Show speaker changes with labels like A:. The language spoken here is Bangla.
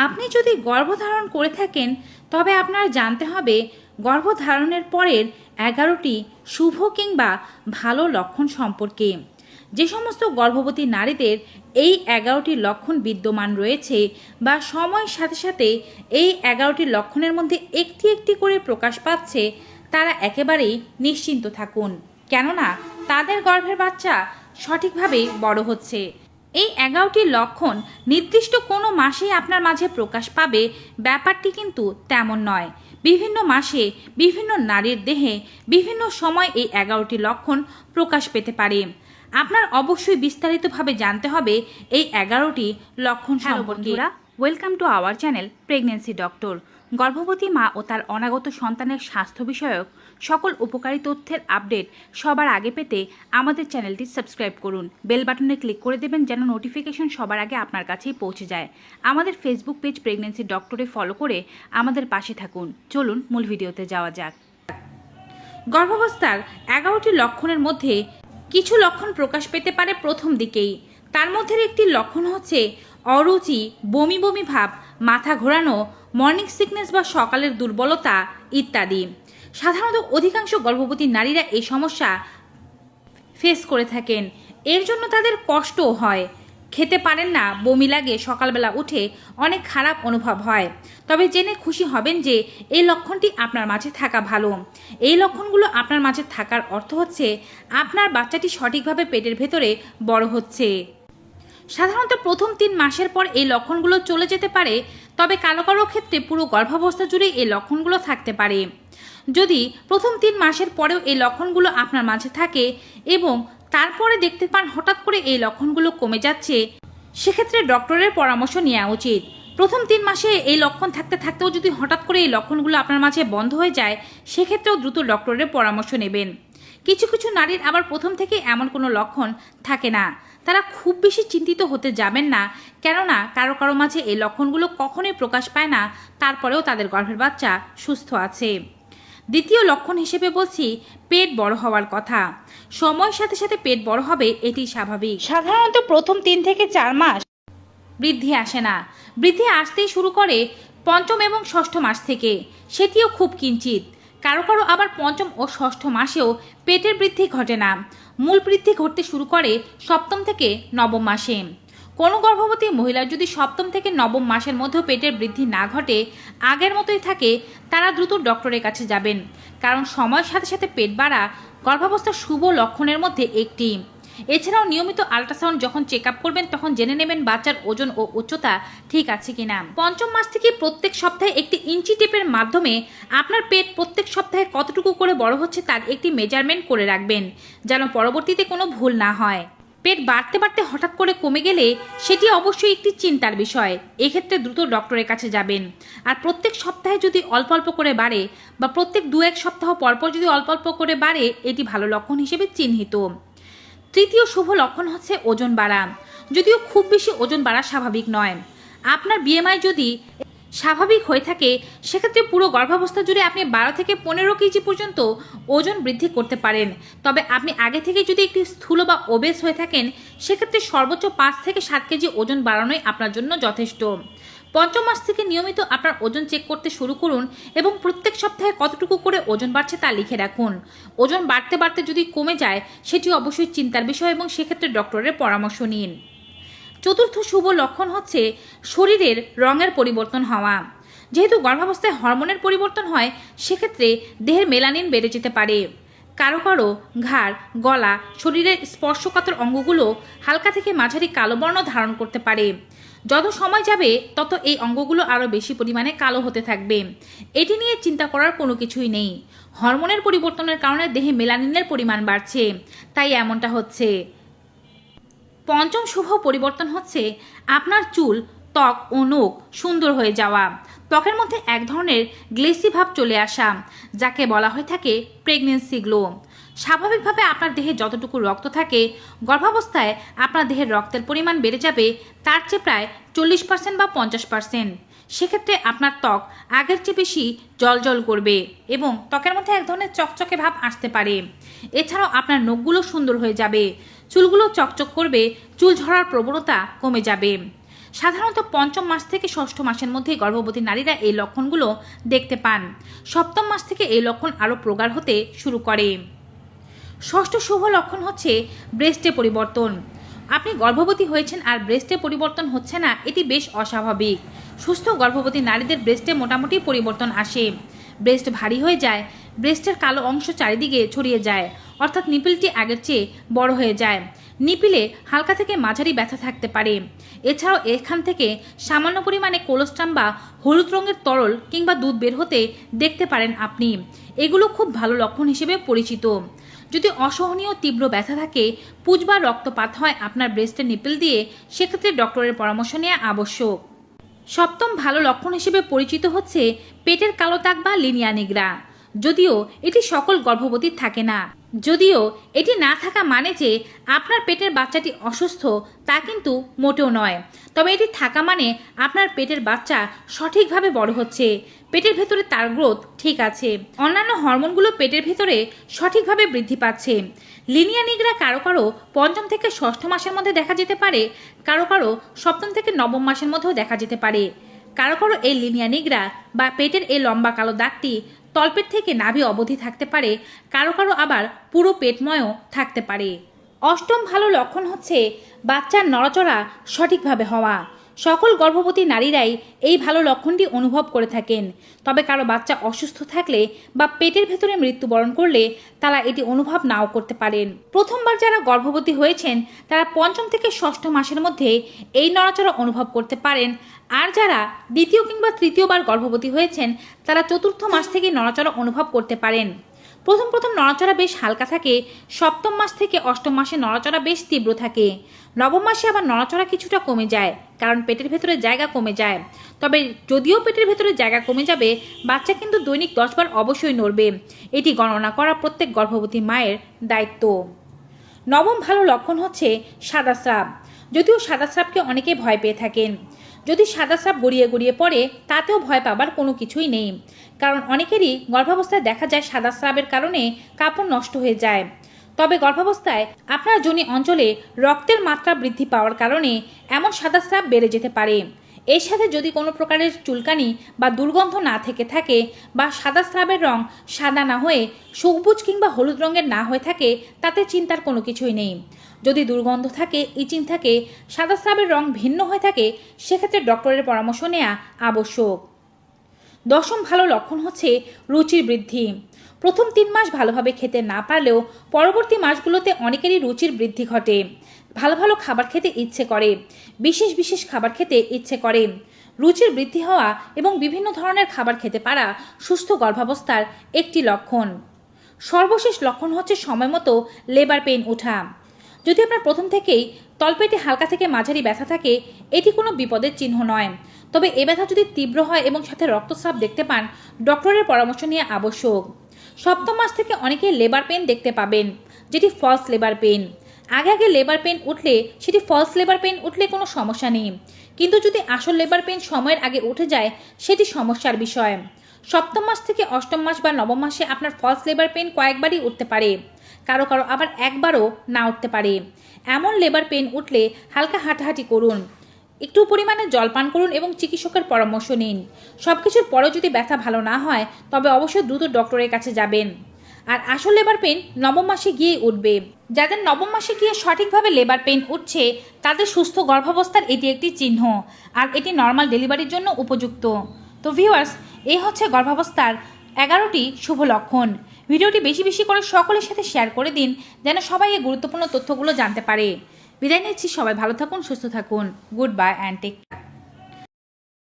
A: আপনি যদি গর্ভধারণ করে থাকেন তবে আপনার জানতে হবে গর্ভধারণের পরের 11টি শুভ কিংবা ভালো লক্ষণ সম্পর্কে। যে সমস্ত গর্ভবতী নারীদের এই 11টি লক্ষণ বিদ্যমান রয়েছে বা সময়ের সাথে সাথে এই 11টি লক্ষণের মধ্যে একটি একটি করে প্রকাশ পাচ্ছে, তারা একেবারেই নিশ্চিন্ত থাকুন, কেননা তাদের গর্ভের বাচ্চা সঠিকভাবে বড় হচ্ছে। এই 11টি লক্ষণ নির্দিষ্ট কোনো মাসেই আপনার মাঝে প্রকাশ পাবে ব্যাপারটি কিন্তু তেমন নয়। বিভিন্ন মাসে বিভিন্ন নারীর দেহে বিভিন্ন সময় এই 11টি লক্ষণ প্রকাশ পেতে পারে। আপনার অবশ্যই বিস্তারিতভাবে জানতে হবে এই 11টি লক্ষণ সম্পর্কে। Welcome to our channel pregnancy doctor. গর্ভবতী মা ও তার অনাগত সন্তানের স্বাস্থ্য বিষয়ক সকল উপকারী তথ্যের আপডেট সবার আগে পেতে আমাদের চ্যানেলটি সাবস্ক্রাইব করুন। বেল বাটনে ক্লিক করে দেবেন যেন নোটিফিকেশন সবার আগে আপনার কাছেই পৌঁছে যায়। আমাদের ফেসবুক পেজ প্রেগনেন্সি ডক্টরে ফলো করে আমাদের পাশে থাকুন। চলুন মূল ভিডিওতে যাওয়া যাক। গর্ভাবস্থার 11টি লক্ষণের মধ্যে কিছু লক্ষণ প্রকাশ পেতে পারে প্রথম দিকেই। তার মধ্যে একটি লক্ষণ হচ্ছে অরুচি, বমি বমি ভাব, মাথা ঘোরানো, মর্নিং সিকনেস বা সকালের দুর্বলতা ইত্যাদি। সাধারণত অধিকাংশ গর্ভবতী নারীরা এই সমস্যা ফেস করে থাকেন। এর জন্য তাদের কষ্টও হয়, খেতে পারেন না, বমি লাগে, সকালবেলা উঠে অনেক খারাপ অনুভব হয়। তবে জেনে খুশি হবেন যে এই লক্ষণটি আপনার মাঝে থাকা ভালো। এই লক্ষণগুলো আপনার মাঝে থাকার অর্থ হচ্ছে আপনার বাচ্চাটি সঠিকভাবে পেটের ভেতরে বড় হচ্ছে। সাধারণত প্রথম 3 মাসের পর এই লক্ষণগুলো চলে যেতে পারে, তবে কারো কারো ক্ষেত্রে পুরো গর্ভাবস্থা জুড়ে এই লক্ষণগুলো থাকতে পারে। যদি প্রথম 3 মাসের পরেও এই লক্ষণগুলো আপনার মাঝে থাকে এবং তারপরে দেখতে পান হঠাৎ করে এই লক্ষণগুলো কমে যাচ্ছে, সেক্ষেত্রে ডক্টরের পরামর্শ নেওয়া উচিত। প্রথম 3 মাসে এই লক্ষণ থাকতে থাকতেও যদি হঠাৎ করে এই লক্ষণগুলো আপনার মাঝে বন্ধ হয়ে যায়, সেক্ষেত্রেও দ্রুত ডক্টরের পরামর্শ নেবেন। কিছু কিছু নারীর আবার প্রথম থেকে এমন কোনো লক্ষণ থাকে না। তারা খুব বেশি চিন্তিত হতে যাবেন না, কেননা কারো কারো মাঝে এই লক্ষণগুলো কখনোই প্রকাশ পায় না, তারপরেও তাদের গর্ভের বাচ্চা সুস্থ আছে। দ্বিতীয় লক্ষণ হিসেবে বলছি পেট বড় হওয়ার কথা। সময়ের সাথে সাথে পেট বড় হবে, এটি স্বাভাবিক। সাধারণত প্রথম 3 থেকে 4 মাস বৃদ্ধি আসে না। বৃদ্ধি আসতেই শুরু করে পঞ্চম এবং ষষ্ঠ মাস থেকে, সেটিও খুব কিঞ্চিত। কারো কারো আবার পঞ্চম ও ষষ্ঠ মাসেও পেটের বৃদ্ধি ঘটে না। মূল বৃদ্ধি ঘটতে শুরু করে সপ্তম থেকে নবম মাসে। কোনো গর্ভবতী মহিলার যদি সপ্তম থেকে নবম মাসের মধ্যেও পেটের বৃদ্ধি না ঘটে, আগের মতোই থাকে, তারা দ্রুত ডক্টরের কাছে যাবেন, কারণ সময়ের সাথে সাথে পেট বাড়া গর্ভাবস্থার শুভ লক্ষণের মধ্যে একটি। এছাড়াও নিয়মিত আল্ট্রাসাউন্ড যখন চেক আপ করবেন তখন জেনে নেবেন বাচ্চার ওজন ও উচ্চতা ঠিক আছে কিনা। পঞ্চম মাস থেকে প্রত্যেক সপ্তাহে একটি ইঞ্চি টেপের মাধ্যমে আপনার পেট প্রত্যেক সপ্তাহে কতটুকু করে বড় হচ্ছে তার একটি মেজারমেন্ট করে রাখবেন, যেন পরবর্তীতে কোনো ভুল না হয়। পেট বাড়তে বাড়তে হঠাৎ করে কমে গেলে সেটি অবশ্যই একটি চিন্তার বিষয়। এক্ষেত্রে দ্রুত ডক্টরের কাছে যাবেন। আর প্রত্যেক সপ্তাহে যদি অল্প অল্প করে বাড়ে বা প্রত্যেক 2-1 সপ্তাহ পরপর যদি অল্প অল্প করে বাড়ে, এটি ভালো লক্ষণ হিসেবে চিহ্নিত। তৃতীয় শুভ লক্ষণ হচ্ছে ওজন বাড়া। যদিও খুব বেশি ওজন বাড়া স্বাভাবিক নয়। আপনার বিএমআই যদি স্বাভাবিক হয়ে থাকে, সেক্ষেত্রে পুরো গর্ভাবস্থা জুড়ে আপনি 12 থেকে 15 কেজি পর্যন্ত ওজন বৃদ্ধি করতে পারেন। তবে আপনি আগে থেকে যদি একটি স্থূল বা ওবেস হয়ে থাকেন, সেক্ষেত্রে সর্বোচ্চ 5 থেকে 7 কেজি ওজন বাড়ানোই আপনার জন্য যথেষ্ট। পঞ্চম মাস থেকে নিয়মিত আপনার ওজন চেক করতে শুরু করুন এবং প্রত্যেক সপ্তাহে কতটুকু করে ওজন বাড়ছে তা লিখে রাখুন। ওজন বাড়তে বাড়তে যদি কমে যায়, সেটি অবশ্যই চিন্তার বিষয় এবং সেক্ষেত্রে ডক্টরের পরামর্শ নিন। চতুর্থ শুভ লক্ষণ হচ্ছে শরীরের রঙের পরিবর্তন হওয়া। যেহেতু গর্ভাবস্থায় হরমোনের পরিবর্তন হয়, সেক্ষেত্রে দেহের মেলানিন বেড়ে যেতে পারে। কারো কারো ঘাড়, গলা, শরীরের স্পর্শকাতর অঙ্গগুলো হালকা থেকে মাঝারি কালো বর্ণ ধারণ করতে পারে। যত সময় যাবে তত এই অঙ্গগুলো আরও বেশি পরিমাণে কালো হতে থাকবে। এটি নিয়ে চিন্তা করার কোনো কিছুই নেই। হরমোনের পরিবর্তনের কারণে দেহে মেলানিনের পরিমাণ বাড়ছে, তাই এমনটা হচ্ছে। পঞ্চম শুভ পরিবর্তন হচ্ছে আপনার চুল, ত্বক ও নখ সুন্দর হয়ে যাওয়া। ত্বকের মধ্যে এক ধরনের গ্লেসি ভাব চলে আসা, যাকে বলা হয়ে থাকে প্রেগনেন্সি গ্লো। স্বাভাবিকভাবে আপনার দেহে যতটুকু রক্ত থাকে, গর্ভাবস্থায় আপনার দেহের রক্তের পরিমাণ বেড়ে যাবে তার চেয়ে প্রায় 40% বা 50%। সেক্ষেত্রে আপনার ত্বক আগের চেয়ে বেশি জলজল করবে এবং ত্বকের মধ্যে এক ধরনের চকচকে ভাব আসতে পারে। এছাড়াও আপনার নখগুলো সুন্দর হয়ে যাবে, চুলগুলো চকচক করবে, চুল ঝরার প্রবণতা কমে যাবে। সাধারণত পঞ্চম মাস থেকে ষষ্ঠ মাসের মধ্যে গর্ভবতী নারীরা এই লক্ষণগুলো দেখতে পান। সপ্তম মাস থেকে এই লক্ষণ আরও প্রগাঢ় হতে শুরু করে। ষষ্ঠ শুভ লক্ষণ হচ্ছে ব্রেস্টে পরিবর্তন। আপনি গর্ভবতী হয়েছেন আর ব্রেস্টে পরিবর্তন হচ্ছে না, এটি বেশ অস্বাভাবিক। সুস্থ গর্ভবতী নারীদের ব্রেস্টে মোটামুটি পরিবর্তন আসে। ব্রেস্ট ভারী হয়ে যায়, ব্রেস্টের কালো অংশ চারিদিকে ছড়িয়ে যায়, অর্থাৎ নিপিলটি আগের চেয়ে বড় হয়ে যায়। নিপিলে হালকা থেকে মাঝারি ব্যথা থাকতে পারে। এছাড়াও এখান থেকে সামান্য পরিমাণে কোলোস্টাম বা হলুদ রঙের তরল কিংবা দুধ বের হতে দেখতে পারেন আপনি। এগুলো খুব ভালো লক্ষণ হিসেবে পরিচিত। যদি অসহনীয় তীব্র ব্যথা থাকে, পুজ বা রক্তপাত হয় আপনার ব্রেস্টের নিপিল দিয়ে, সেক্ষেত্রে ডক্টরের পরামর্শ নেওয়া আবশ্যক। সপ্তম ভালো লক্ষণ হিসেবে পরিচিত হচ্ছে পেটের কালো দাগ বা লিনিয়া নিগ্রা। যদিও এটি সকল গর্ভবতীর থাকে না, যদিও এটি না থাকা মানে যে আপনার পেটের বাচ্চাটি অসুস্থ তা কিন্তু মোটেও নয়। তবে এটি থাকা মানে আপনার পেটের বাচ্চা সঠিকভাবে বড় হচ্ছে, পেটের ভেতরে তার গ্রোথ ঠিক আছে, অন্যান্য হরমোনগুলো পেটের ভেতরে সঠিকভাবে বৃদ্ধি পাচ্ছে। লিনিয়া নিগ্রা কারো কারো পঞ্চম থেকে ষষ্ঠ মাসের মধ্যে দেখা যেতে পারে, কারো কারো সপ্তম থেকে নবম মাসের মধ্যেও দেখা যেতে পারে। কারো কারো এই লিনিয়া নিগ্রা বা পেটের এই লম্বা কালো দাগটি তলপেট থেকে নাভি অবধি থাকতে পারে, কারো কারো আবার পুরো পেটময়ও থাকতে পারে। অষ্টম ভালো লক্ষণ হচ্ছে বাচ্চার নড়াচড়া সঠিকভাবে হওয়া। সকল গর্ভবতী নারীরাই এই ভালো লক্ষণটি অনুভব করে থাকেন। তবে কারো বাচ্চা অসুস্থ থাকলে বা পেটের ভেতরে মৃত্যুবরণ করলে তারা এটি অনুভব নাও করতে পারেন। প্রথমবার যারা গর্ভবতী হয়েছেন তারা পঞ্চম থেকে ষষ্ঠ মাসের মধ্যে এই নড়াচড়া অনুভব করতে পারেন, আর যারা দ্বিতীয় কিংবা তৃতীয়বার গর্ভবতী হয়েছেন তারা চতুর্থ মাস থেকে নড়াচড়া অনুভব করতে পারেন। প্রথম নড়াচড়া বেশ হালকা থাকে, সপ্তম মাস থেকে অষ্টম মাসে নড়াচড়া বেশ তীব্র থাকে, নবম মাসে আবার নড়াচড়া কিছুটা কমে যায়, কারণ পেটের ভেতরে জায়গা কমে যায়। তবে যদিও পেটের ভেতরে জায়গা কমে যাবে, বাচ্চা কিন্তু দৈনিক 10 বার অবশ্যই নড়বে। এটি গণনা করা প্রত্যেক গর্ভবতী মায়ের দায়িত্ব। নবম ভালো লক্ষণ হচ্ছে সাদা স্রাব। যদিও সাদা স্রাবকে অনেকে ভয় পেয়ে থাকেন, যদি সাদা স্রাব গড়িয়ে গড়িয়ে পড়ে তাতেও ভয় পাবার কোনো কিছুই নেই, কারণ অনেকেরই গর্ভাবস্থায় দেখা যায় সাদা স্রাবের কারণে কাপড় নষ্ট হয়ে যায়। তবে গর্ভাবস্থায় আপনার যোনি অঞ্চলে রক্তের মাত্রা বৃদ্ধি পাওয়ার কারণে এমন সাদা স্রাব বেড়ে যেতে পারে। এর সাথে যদি কোনো প্রকারের চুলকানি বা দুর্গন্ধ না থেকে থাকে, বা সাদা স্রাবের রং সাদা না হয়ে সবুজ কিংবা হলুদ রঙের না হয়ে থাকে, তাতে চিন্তার কোনো কিছুই নেই। যদি দুর্গন্ধ থাকে, ইচিং থাকে, সাদা স্রাবের রং ভিন্ন হয়ে থাকে, সেক্ষেত্রে ডক্টরের পরামর্শ নেওয়া আবশ্যক। দশম ভালো লক্ষণ হচ্ছে রুচির বৃদ্ধি। প্রথম 3 মাস ভালোভাবে খেতে না পারলেও পরবর্তী মাসগুলোতে অনেকেরই রুচির বৃদ্ধি ঘটে। ভালো ভালো খাবার খেতে ইচ্ছে করে, বিশেষ বিশেষ খাবার খেতে ইচ্ছে করে। রুচির বৃদ্ধি হওয়া এবং বিভিন্ন ধরনের খাবার খেতে পারা সুস্থ গর্ভাবস্থার একটি লক্ষণ। সর্বশেষ লক্ষণ হচ্ছে সময় মতো লেবার পেইন ওঠা। যদি আপনার প্রথম থেকেই তলপেটে হালকা থেকে মাঝারি ব্যথা থাকে, এটি কোনো বিপদের চিহ্ন নয়। তবে এ ব্যথা যদি তীব্র হয় এবং সাথে রক্তস্রাব দেখতে পান, ডক্টরের পরামর্শ নেওয়া আবশ্যক। সপ্তম মাস থেকে অনেকে লেবার পেইন দেখতে পাবেন, যেটি ফলস লেবার পেইন। আগে লেবার পেইন উঠলে সেটি ফলস লেবার পেইন উঠলে কোনো সমস্যা নেই, কিন্তু যদি আসল লেবার পেইন সময়ের আগে উঠে যায় সেটি সমস্যার বিষয়। সপ্তম মাস থেকে অষ্টম মাস বা নবম মাসে আপনার ফলস লেবার পেইন কয়েকবারই উঠতে পারে, কারো কারো আবার একবারও না উঠতে পারে। এমন লেবার পেইন উঠলে হালকা হাঁটাহাঁটি করুন, একটু পরিমাণে জল পান করুন এবং চিকিৎসকের পরামর্শ নিন। সব কিছুর পরেও যদি ব্যথা ভালো না হয় তবে অবশ্যই দ্রুত ডক্টরের কাছে যাবেন। আর আসল লেবার পেইন নবম মাসে গিয়ে উঠবে। যাদের নবম মাসে গিয়ে সঠিকভাবে লেবার পেইন উঠছে তাদের সুস্থ গর্ভাবস্থার এটি একটি চিহ্ন, আর এটি নর্মাল ডেলিভারির জন্য উপযুক্ত। তো ভিউয়ার্স, এই হচ্ছে গর্ভাবস্থার 11টি শুভ লক্ষণ। ভিডিওটি বেশি বেশি করে সকলের সাথে শেয়ার করে দিন, যেন সবাই এই গুরুত্বপূর্ণ তথ্যগুলো জানতে পারে। বিদায় নিচ্ছি, সবাই ভালো থাকুন, সুস্থ থাকুন। Good bye and take care.